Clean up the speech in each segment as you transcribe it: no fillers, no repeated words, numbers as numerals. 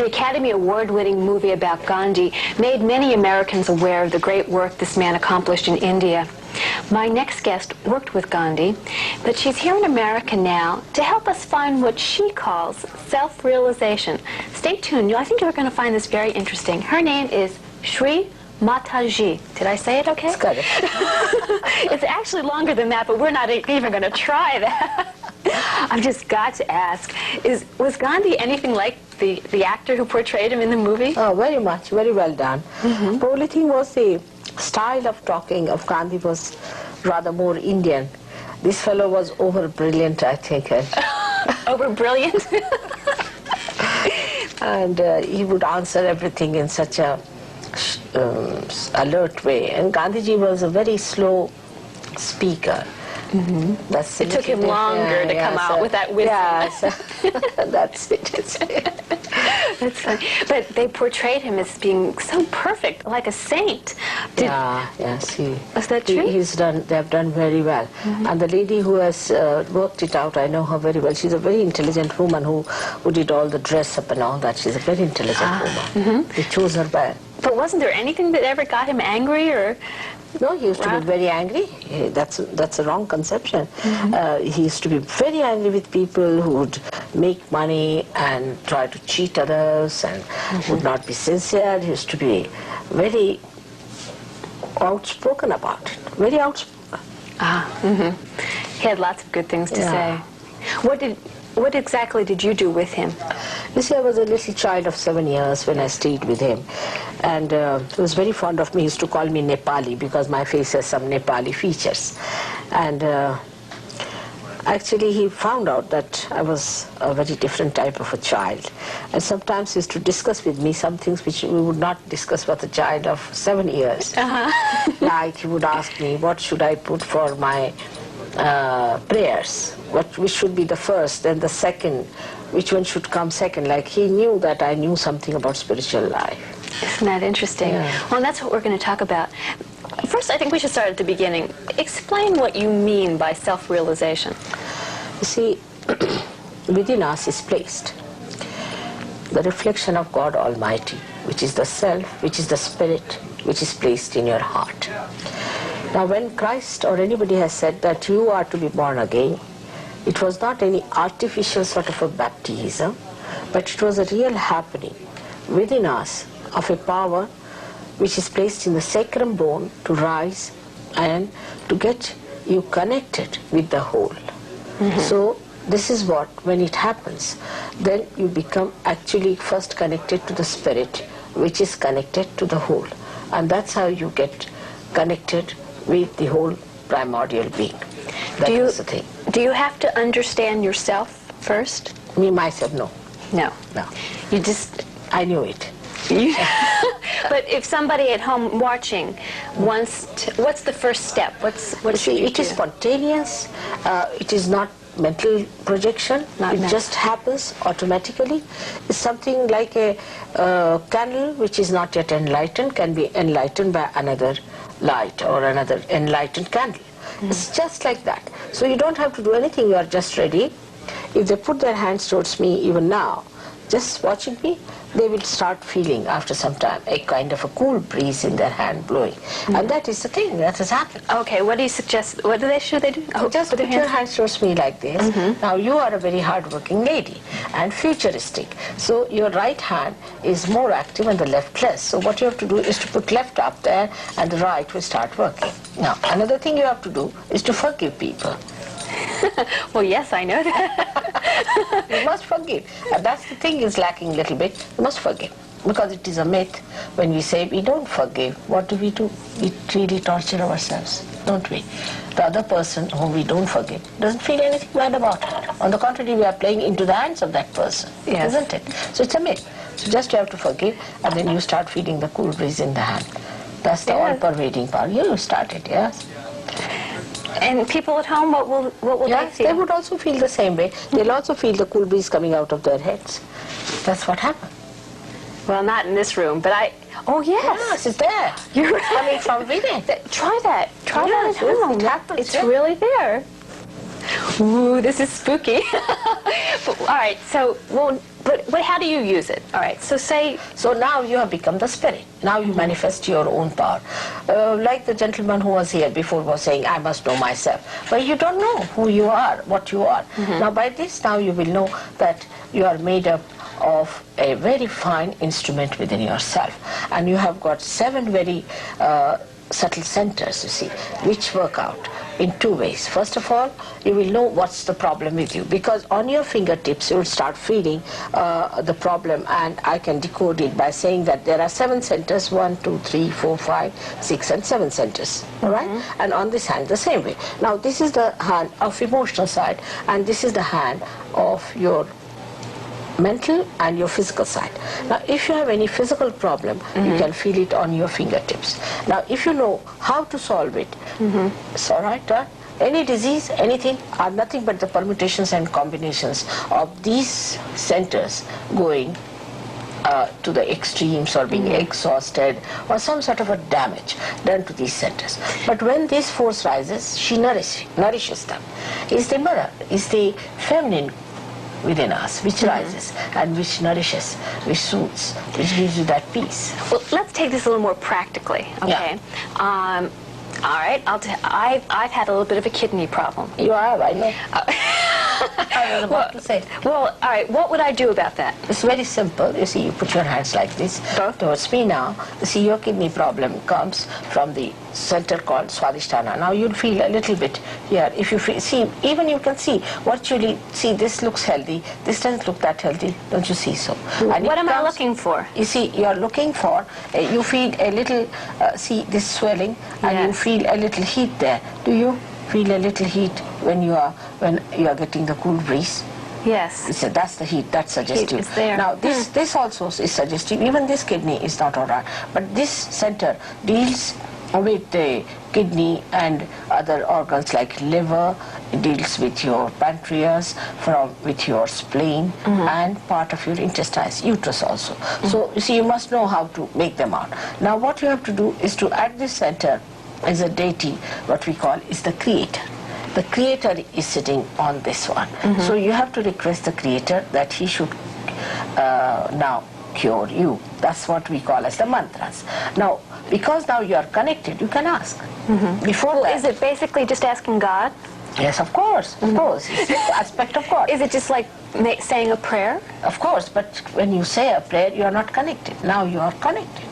The Academy Award-winning movie about Gandhi made many Americans aware of the great work this man accomplished in India. My next guest worked with Gandhi, but she's here in America now to help us find what she calls self-realization. Stay tuned. I think you're going to find this very interesting. Her name is Shree Mataji. Did I say it okay? It's good. It's actually longer than that, but we're not even going to try that. I've just got to ask, was Gandhi anything like the actor who portrayed him in the movie? Oh, very much. Very well done. Mm-hmm. The only thing was the style of talking of Gandhi was rather more Indian. This fellow was over-brilliant, I think. Over-brilliant? And he would answer everything in such a alert way. And Gandhiji was a very slow speaker. Mm-hmm. It took him longer to come out with that wisdom. Yes, that's it. That's funny. But they portrayed him as being so perfect, like a saint. Yes. Was that true? They have done very well. Mm-hmm. And the lady who has worked it out, I know her very well. She's a very intelligent woman who did all the dress up and all that. She's a very intelligent woman. Mm-hmm. They chose her well. But wasn't there anything that ever got him angry or? No, he used to be very angry. That's a wrong conception. Mm-hmm. He used to be very angry with people who would make money and try to cheat others and would not be sincere. He used to be very outspoken about it. Very outspoken. He had lots of good things to say. What exactly did you do with him? You see, I was a little child of 7 years when I stayed with him. And he was very fond of me. He used to call me Nepali because my face has some Nepali features. And actually, he found out that I was a very different type of a child. And sometimes he used to discuss with me some things which we would not discuss with a child of 7 years. Like he would ask me, what should I put for my prayers? Which should be the first, then the second, which one should come second? Like he knew that I knew something about spiritual life. Isn't that interesting? Yeah. Well, that's what we're going to talk about. First, I think we should start at the beginning. Explain what you mean by self-realization. You see, within us is placed the reflection of God Almighty, which is the self, which is the spirit, which is placed in your heart. Now, when Christ or anybody has said that you are to be born again, it was not any artificial sort of a baptism, but it was a real happening within us of a power which is placed in the sacrum bone to rise and to get you connected with the whole. Mm-hmm. So this is what, when it happens, then you become actually first connected to the spirit, which is connected to the whole. And that's how you get connected with the whole primordial being. That is the thing. Do you have to understand yourself first? Me, myself, no. No. No. You just... I knew it. But if somebody at home watching wants to, what's the first step? What should you do? It is spontaneous. It is not mental projection. Just happens automatically. It's something like a candle which is not yet enlightened can be enlightened by another light or another enlightened candle. It's just like that. So you don't have to do anything. You are just ready. If they put their hands towards me even now, just watching me, they will start feeling after some time a kind of a cool breeze in their hand blowing. And that is the thing that has happened. Okay, what do you suggest? What should they do? Just put your hands towards me like this. Now you are a very hard-working lady and futuristic. So your right hand is more active and the left less. So what you have to do is to put left up there and the right will start working. Now another thing you have to do is to forgive people. Well, yes, I know that. You must forgive. And that's the thing is lacking a little bit. You must forgive. Because it is a myth. When we say we don't forgive, what do? We really torture ourselves, don't we? The other person whom we don't forgive doesn't feel anything bad about it. On the contrary, we are playing into the hands of that person, isn't it? So it's a myth. So just you have to forgive, and then you start feeling the cool breeze in the hand. That's the all-pervading power. You started, yes? And people at home, what will they feel? They would also feel the same way. They'll also feel the cool breeze coming out of their heads. That's what happened. Well, not in this room, but oh, yes. Yes, it's there. You're right. Coming from within. Try that. Try that at home. It happens. It's really there. Ooh, this is spooky. All right, so, well, but how do you use it? All right, so say... So now you have become the spirit. Now you manifest your own power. Like the gentleman who was here before was saying, I must know myself. But you don't know who you are, what you are. Now by this, now you will know that you are made up of a very fine instrument within yourself. And you have got 7 very subtle centers, you see, which work out in 2 ways. First of all, you will know what's the problem with you, because on your fingertips you will start feeling the problem, and I can decode it by saying that there are 7 centers, 1, 2, 3, 4, 5, 6 and 7 centers, all right? And on this hand the same way. Now this is the hand of emotional side, and this is the hand of your mental and your physical side. Now if you have any physical problem, you can feel it on your fingertips. Now if you know how to solve it, it's all right, any disease, anything, are nothing but the permutations and combinations of these centers going to the extremes, or being exhausted, or some sort of a damage done to these centers. But when this force rises, she nourishes them. Is the mirror, is the feminine within us, which rises and which nourishes, which soothes, which gives you that peace. Well, let's take this a little more practically, okay? Yeah. All right, I've had a little bit of a kidney problem. You have, I know. I was about to say. Well, all right, what would I do about that? It's very simple. You see, you put your hands like this towards me now. You see, your kidney problem comes from the center called Swadhisthana. Now you'll feel a little bit here. If you feel, see, even you can see, virtually, see, this looks healthy, this doesn't look that healthy, don't you see so? And what am I looking for? You see, you're looking for, you feel a little, see this swelling, and you feel a little heat there. Do you feel a little heat when you are getting the cool breeze? Yes. So that's the heat, that's suggestive. Heat is there. Now this also is suggestive. Even this kidney is not alright, but this center deals with the kidney and other organs like liver. It deals with your pancreas, with your spleen, and part of your intestines, uterus also. So you see, you must know how to make them out. Now what you have to do is to, at this center is a deity, what we call is the creator. The creator is sitting on this one. So you have to request the creator that he should now cure you. That's what we call as the mantras. Now, because now you are connected, you can ask. Before that, is it basically just asking God? Yes, of course, of course. It's the aspect of God. Is it just like saying a prayer? Of course, but when you say a prayer, you are not connected. Now you are connected.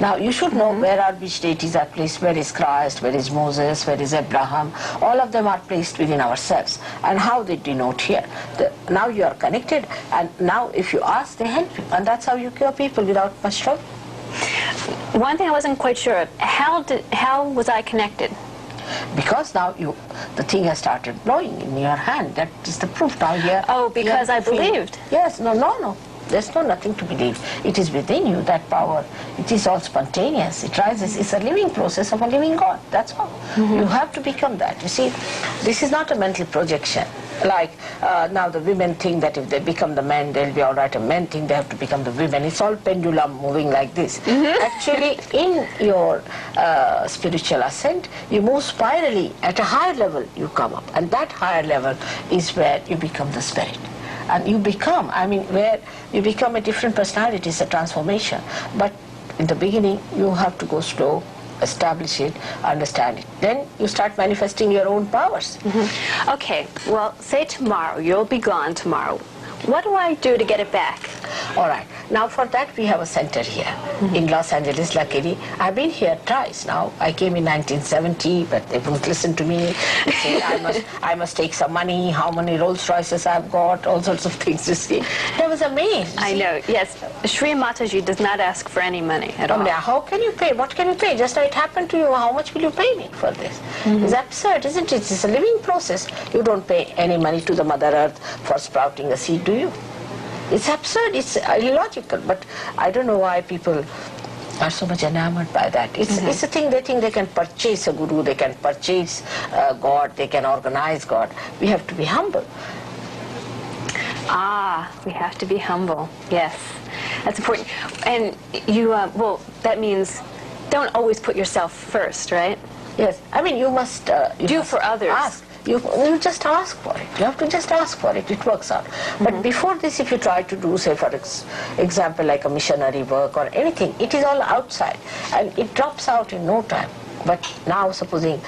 Now you should know where are which deities are placed, where is Christ, where is Moses, where is Abraham. All of them are placed within ourselves. And how they denote here. Now you are connected, and now if you ask, they help you. And that's how you cure people without much trouble. One thing I wasn't quite sure of, how was I connected? Because now the thing has started blowing in your hand. That is the proof now here. Oh, because I believed. Yes, no. There's nothing to believe. It is within you, that power. It is all spontaneous. It rises. It's a living process of a living God. That's all. You have to become that. You see, this is not a mental projection. Like now the women think that if they become the men, they'll be all right. And men think they have to become the women. It's all pendulum moving like this. Actually, in your spiritual ascent, you move spirally. At a higher level, you come up. And that higher level is where you become the spirit. And you become, where you become a different personality, it's a transformation. But in the beginning, you have to go slow, establish it, understand it. Then you start manifesting your own powers. Okay, well, say tomorrow, you'll be gone tomorrow. What do I do to get it back? All right. Now for that we have a center here in Los Angeles, luckily. I've been here twice now. I came in 1970, but they won't listen to me. They say I must take some money, how many Rolls Royces I've got, all sorts of things, you see. I was amazed. I know, yes. Shree Mataji does not ask for any money at all. Now, how can you pay? What can you pay? Just like it happened to you, how much will you pay me for this? It's absurd, isn't it? It's a living process. You don't pay any money to the Mother Earth for sprouting a seed, do you? It's absurd, it's illogical, but I don't know why people are so much enamored by that. It's a thing, they think they can purchase a guru, they can purchase God, they can organize God. We have to be humble. We have to be humble, yes. That's important. And you, well, that means don't always put yourself first, right? Yes, you must... do for others. Ask. You just ask for it. You have to just ask for it. It works out. But before this, if you try to do, say, for example, like a missionary work or anything, it is all outside, and it drops out in no time. But now, supposing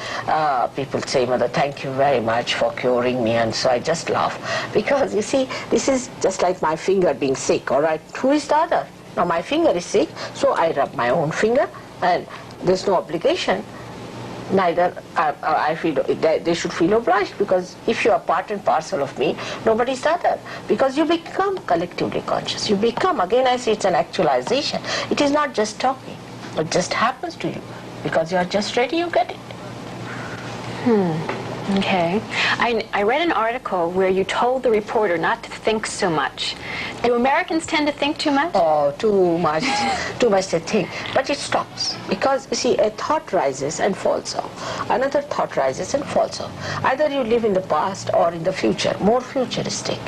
people say, Mother, thank you very much for curing me, and so I just laugh. Because, you see, this is just like my finger being sick, all right? Who is the other? Now, my finger is sick, so I rub my own finger, and there's no obligation. Neither I feel they should feel obliged, because if you are part and parcel of me, nobody's the other. Because you become collectively conscious. You become, again I say, it's an actualization. It is not just talking. It just happens to you. Because you are just ready, you get it. Okay. I read an article where you told the reporter not to think so much. Do Americans tend to think too much? Oh, too much. Too much they think. But it stops. Because, you see, a thought rises and falls off. Another thought rises and falls off. Either you live in the past or in the future, more futuristic.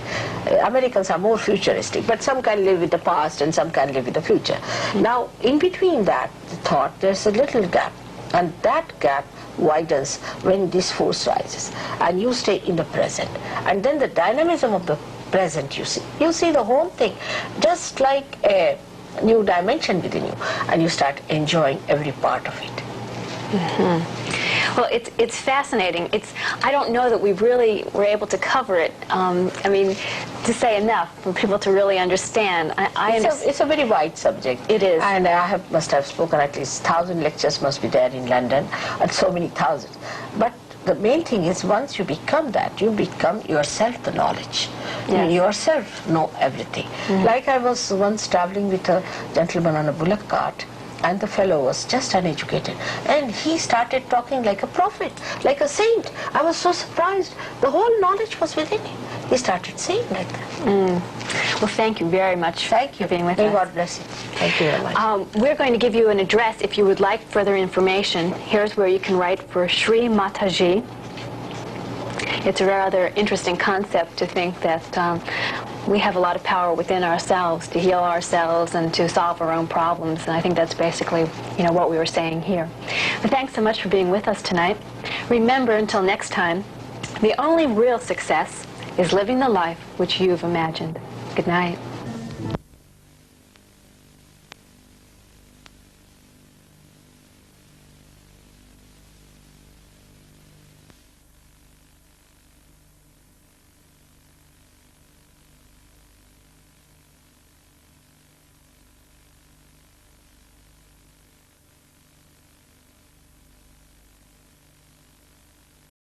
Americans are more futuristic, but some can live with the past and some can live with the future. Now, in between that thought, there's a little gap. And that gap widens when this force rises, and you stay in the present, and then the dynamism of the present you see the whole thing just like a new dimension within you, and you start enjoying every part of it. Well, it's fascinating. I don't know that we really were able to cover it. I mean, to say enough for people to really understand. It's a very wide subject. It is. And I must have spoken at least 1,000 lectures must be there in London, and so many thousands. But the main thing is, once you become that, you become yourself the knowledge. Yes. You yourself know everything. Like I was once traveling with a gentleman on a bullock cart, and the fellow was just uneducated, and he started talking like a prophet, like a saint. I was so surprised. The whole knowledge was within him. He started saying like that. Well, thank you very much for being with us. May God bless you. Thank you very much. We're going to give you an address if you would like further information. Here's where you can write for Shree Mataji. It's a rather interesting concept to think that we have a lot of power within ourselves to heal ourselves and to solve our own problems, and I think that's basically, what we were saying here. But thanks so much for being with us tonight. Remember, until next time, the only real success is living the life which you've imagined. Good night.